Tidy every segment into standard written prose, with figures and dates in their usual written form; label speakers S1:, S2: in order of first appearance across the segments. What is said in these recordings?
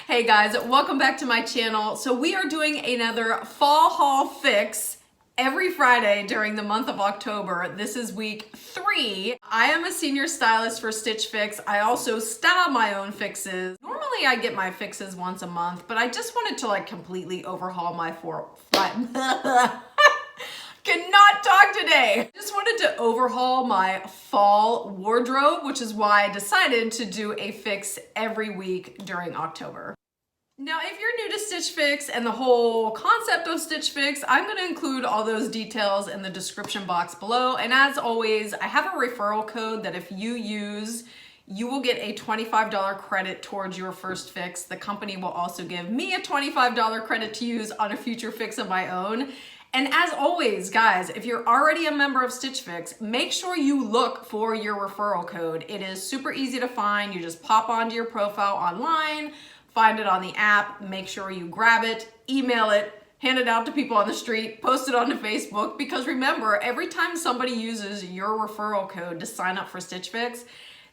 S1: Hey guys, welcome back to my channel. So we are doing another fall haul fix every Friday during the month of October. This is week 3. I am a senior stylist for Stitch Fix. I also style my own fixes. Normally I get my fixes once a month, but I just wanted to completely overhaul my cannot talk today. Just wanted to overhaul my fall wardrobe, which is why I decided to do a fix every week during October. Now, if you're new to Stitch Fix and the whole concept of Stitch Fix, I'm going to include all those details in the description box below. And as always, I have a referral code that if you use, you will get a $25 credit towards your first fix. The company will also give me a $25 credit to use on a future fix of my own. And as always, guys, if you're already a member of Stitch Fix, make sure you look for your referral code. It is super easy to find. You just pop onto your profile online, find it on the app, make sure you grab it, email it, hand it out to people on the street, post it onto Facebook, because remember, every time somebody uses your referral code to sign up for Stitch Fix,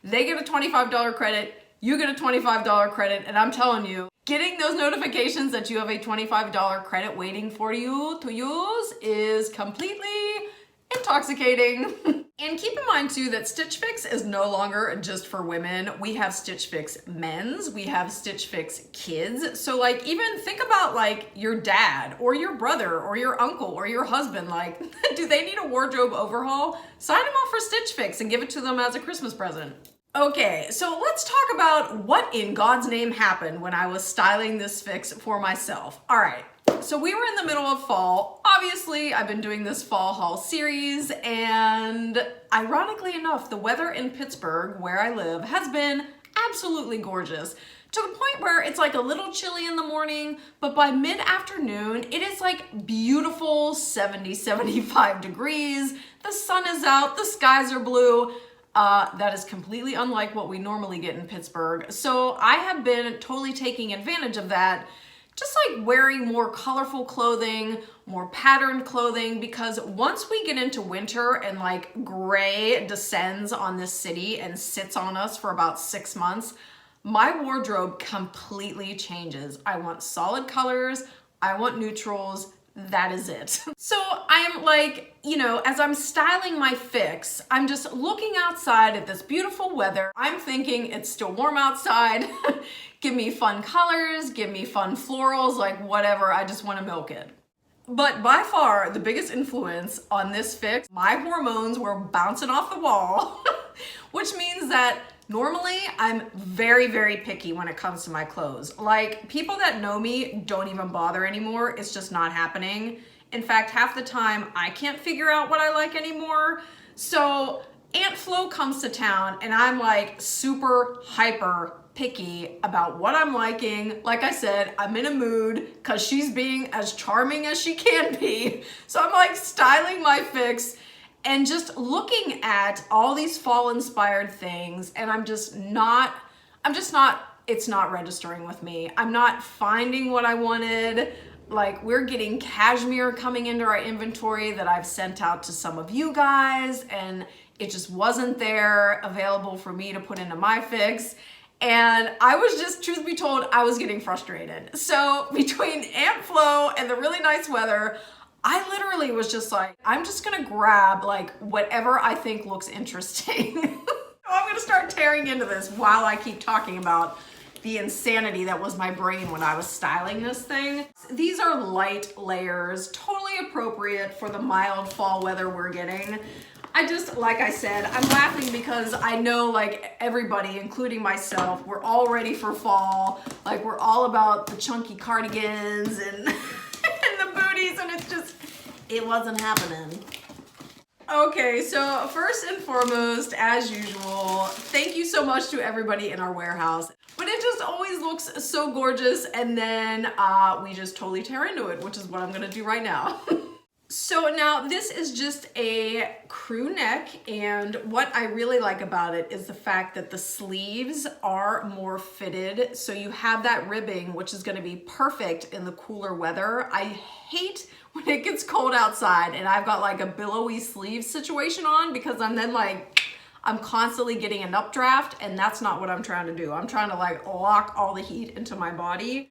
S1: they get a $25 credit, you get a $25 credit, and I'm telling you, getting those notifications that you have a $25 credit waiting for you to use is completely intoxicating. And keep in mind too that Stitch Fix is no longer just for women. We have Stitch Fix men's, we have Stitch Fix kids. So even think about your dad or your brother or your uncle or your husband, do they need a wardrobe overhaul? Sign them up for Stitch Fix and give it to them as a Christmas present. Okay, so let's talk about what in God's name happened when I was styling this fix for myself. All right, so we were in the middle of fall. Obviously, I've been doing this fall haul series, and ironically enough, the weather in Pittsburgh, where I live, has been absolutely gorgeous. To the point where it's a little chilly in the morning, but by mid-afternoon, it is beautiful 70, 75 degrees. The sun is out, the skies are blue. That is completely unlike what we normally get in Pittsburgh. So I have been totally taking advantage of that, just wearing more colorful clothing, more patterned clothing, because once we get into winter and gray descends on this city and sits on us for about 6 months, my wardrobe completely changes. I want solid colors, I want neutrals. That is it. So I'm as I'm styling my fix, I'm just looking outside at this beautiful weather. I'm thinking it's still warm outside. Give me fun colors, give me fun florals, whatever. I just want to milk it. But by far, the biggest influence on this fix, my hormones were bouncing off the wall, which means that normally I'm very, very picky when it comes to my clothes. People that know me don't even bother anymore. It's just not happening. In fact, half the time I can't figure out what I like anymore. So Aunt Flo comes to town and I'm super hyper picky about what I'm liking. Like I said, I'm in a mood because she's being as charming as she can be. So I'm styling my fix and just looking at all these fall inspired things, and it's not registering with me. I'm not finding what I wanted. We're getting cashmere coming into our inventory that I've sent out to some of you guys, and it just wasn't there available for me to put into my fix. And I was just, truth be told, I was getting frustrated. So between Aunt Flo and the really nice weather, I literally was just I'm just gonna grab whatever I think looks interesting. So I'm gonna start tearing into this while I keep talking about the insanity that was my brain when I was styling this thing. These are light layers, totally appropriate for the mild fall weather we're getting. Like I said, I'm laughing because I know everybody, including myself, we're all ready for fall. We're all about the chunky cardigans and the booties, and it wasn't happening. Okay, so first and foremost, as usual, thank you so much to everybody in our warehouse. But it just always looks so gorgeous, and then we just totally tear into it, which is what I'm gonna do right now. So now this is just a crew neck, and what I really like about it is the fact that the sleeves are more fitted, so you have that ribbing, which is going to be perfect in the cooler weather. I hate when it gets cold outside and I've got a billowy sleeve situation on, because I'm then I'm constantly getting an updraft, and that's not what I'm trying to do. I'm trying to like lock all the heat into my body.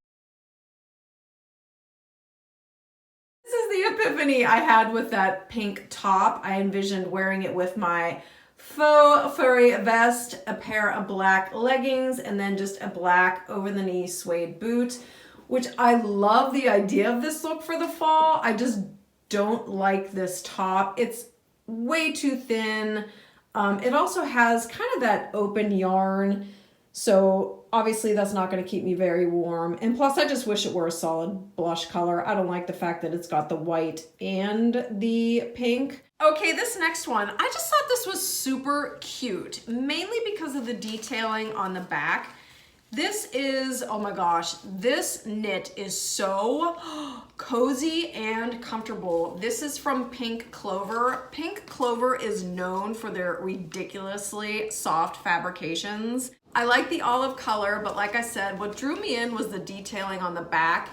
S1: This is the epiphany I had with that pink top. I envisioned wearing it with my faux furry vest, a pair of black leggings, and then just a black over-the-knee suede boot, which I love the idea of this look for the fall. I just don't like this top. It's way too thin. It also has kind of that open yarn, so obviously that's not going to keep me very warm. And plus, I just wish it were a solid blush color. I don't like the fact that it's got the white and the pink. Okay, this next one, I just thought this was super cute, mainly because of the detailing on the back. This is, oh my gosh, this knit is so cozy and comfortable. This is from Pink Clover. Pink Clover is known for their ridiculously soft fabrications. I like the olive color, but like I said, what drew me in was the detailing on the back.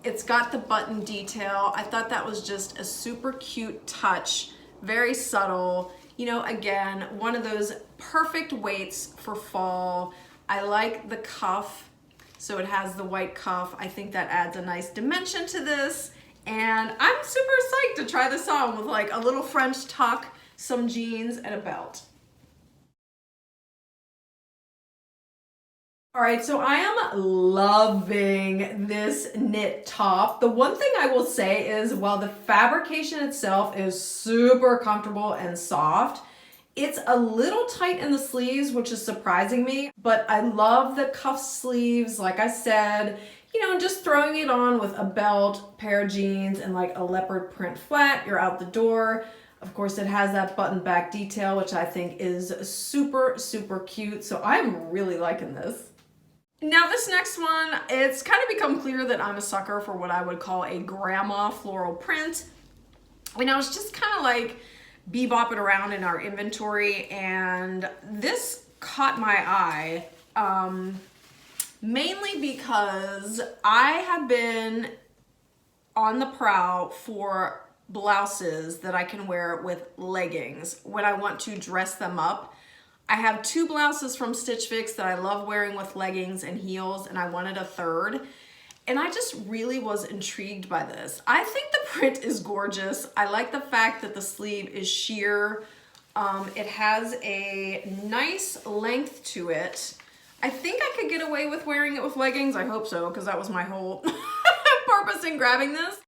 S1: It's got the button detail. I thought that was just a super cute touch, very subtle. You know, again, one of those perfect weights for fall. I like the cuff, so it has the white cuff. I think that adds a nice dimension to this, and I'm super psyched to try this on with like a little French tuck, some jeans, and a belt. All right, so I am loving this knit top. The one thing I will say is while the fabrication itself is super comfortable and soft, it's a little tight in the sleeves, which is surprising me, but I love the cuff sleeves, like I said, you know, just throwing it on with a belt, pair of jeans, and like a leopard print flat, you're out the door. Of course, it has that button back detail, which I think is super, super cute. So I'm really liking this. Now this next one, it's kind of become clear that I'm a sucker for what I would call a grandma floral print. I mean, I was just kind of like bebopping around in our inventory, and this caught my eye, mainly because I have been on the prowl for blouses that I can wear with leggings when I want to dress them up. I have 2 blouses from Stitch Fix that I love wearing with leggings and heels, and I wanted a third. And I just really was intrigued by this. I think the print is gorgeous. I like the fact that the sleeve is sheer. It has a nice length to it. I think I could get away with wearing it with leggings. I hope so, because that was my whole purpose in grabbing this.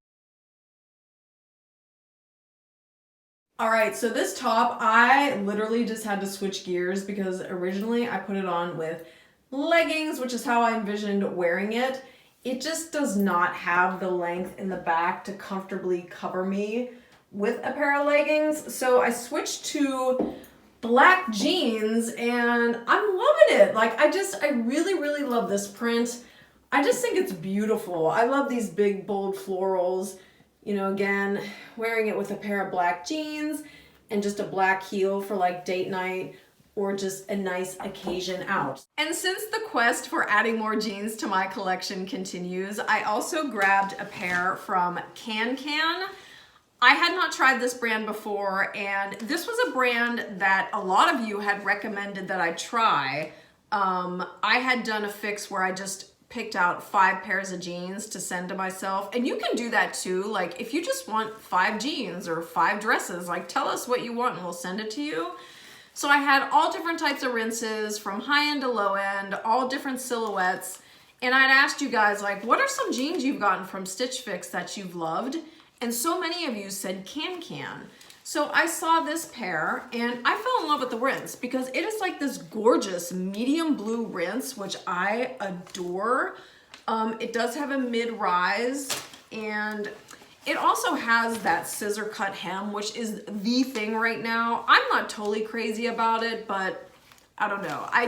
S1: All right, so this top, I literally just had to switch gears because originally I put it on with leggings, which is how I envisioned wearing it. It just does not have the length in the back to comfortably cover me with a pair of leggings. So I switched to black jeans and I'm loving it. Like I really, really love this print. I just think it's beautiful. I love these big, bold florals. You know, again, wearing it with a pair of black jeans and just a black heel for like date night or just a nice occasion out. And since the quest for adding more jeans to my collection continues, I also grabbed a pair from Can. I had not tried this brand before, and this was a brand that a lot of you had recommended that I try. I had done a fix where I just picked out 5 pairs of jeans to send to myself, and you can do that too. Like if you just want 5 jeans or 5 dresses, like tell us what you want and we'll send it to you. So I had all different types of rinses from high end to low end, all different silhouettes. And I'd asked you guys, like, what are some jeans you've gotten from Stitch Fix that you've loved? And so many of you said Can. So I saw this pair and I fell in love with the rinse because it is like this gorgeous medium blue rinse, which I adore. It does have a mid-rise, and it also has that scissor cut hem, which is the thing right now. I'm not totally crazy about it, but I don't know. I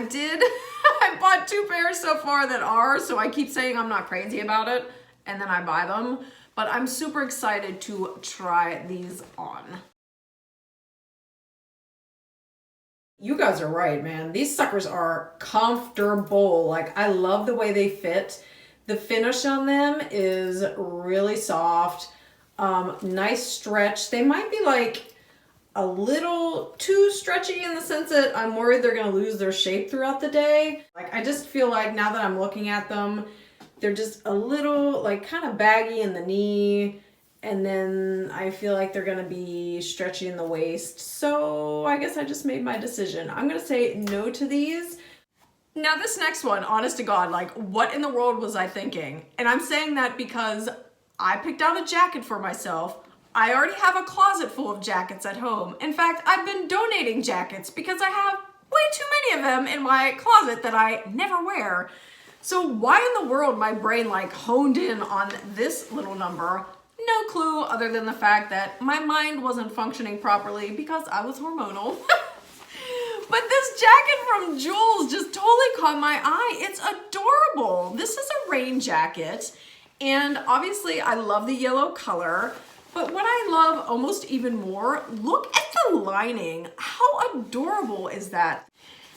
S1: bought 2 pairs so far that are, so I keep saying I'm not crazy about it, and then I buy them. But I'm super excited to try these on. You guys are right, man. These suckers are comfortable. Like, I love the way they fit. The finish on them is really soft. Nice stretch. They might be like a little too stretchy in the sense that I'm worried they're gonna lose their shape throughout the day. Like, I just feel like now that I'm looking at them, they're just a little like kind of baggy in the knee, and then I feel like they're gonna be stretchy in the waist. So I guess I just made my decision. I'm gonna say no to these. Now this next one, honest to God, like what in the world was I thinking? And I'm saying that because I picked out a jacket for myself. I already have a closet full of jackets at home. In fact, I've been donating jackets because I have way too many of them in my closet that I never wear. So why in the world my brain like honed in on this little number? No clue, other than the fact that my mind wasn't functioning properly because I was hormonal. But this jacket from Jules just totally caught my eye. It's adorable. This is a rain jacket, and obviously I love the yellow color, but what I love almost even more, look at the lining. How adorable is that?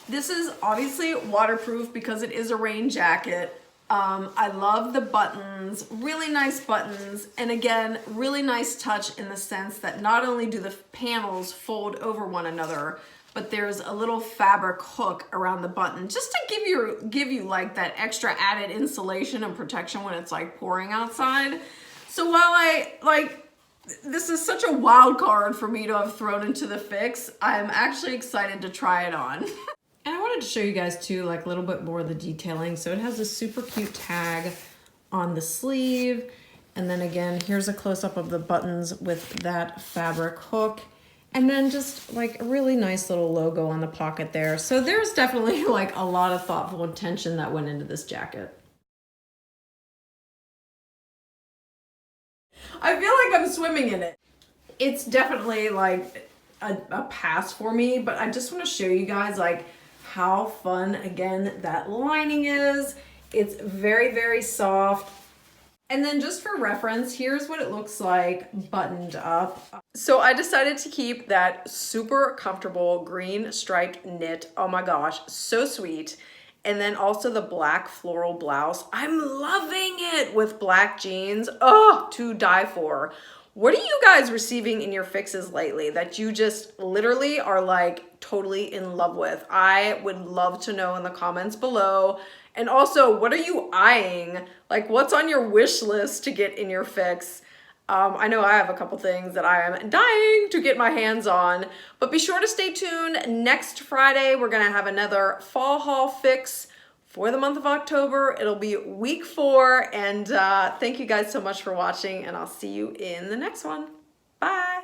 S1: This is obviously waterproof because it is a rain jacket. I love the buttons, really nice buttons, and again, really nice touch in the sense that not only do the panels fold over one another, but there's a little fabric hook around the button just to give you like that extra added insulation and protection when it's like pouring outside. So while this is such a wild card for me to have thrown into the fix, I'm actually excited to try it on. And I wanted to show you guys too, like a little bit more of the detailing. So it has a super cute tag on the sleeve. And then again, here's a close-up of the buttons with that fabric hook. And then just like a really nice little logo on the pocket there. So there's definitely like a lot of thoughtful intention that went into this jacket. I feel like I'm swimming in it. It's definitely like a pass for me, but I just want to show you guys like how fun, again, that lining is. It's very, very soft. And then just for reference, here's what it looks like buttoned up. So I decided to keep that super comfortable green striped knit. Oh my gosh, so sweet. And then also the black floral blouse. I'm loving it with black jeans. Oh, to die for. What are you guys receiving in your fixes lately that you just literally are like totally in love with? I would love to know in the comments below. And also, what are you eyeing? Like, what's on your wish list to get in your fix? I know I have a couple things that I am dying to get my hands on, but be sure to stay tuned. Next Friday, we're gonna have another fall haul fix for the month of October. It'll be week 4, and thank you guys so much for watching, and I'll see you in the next one. Bye.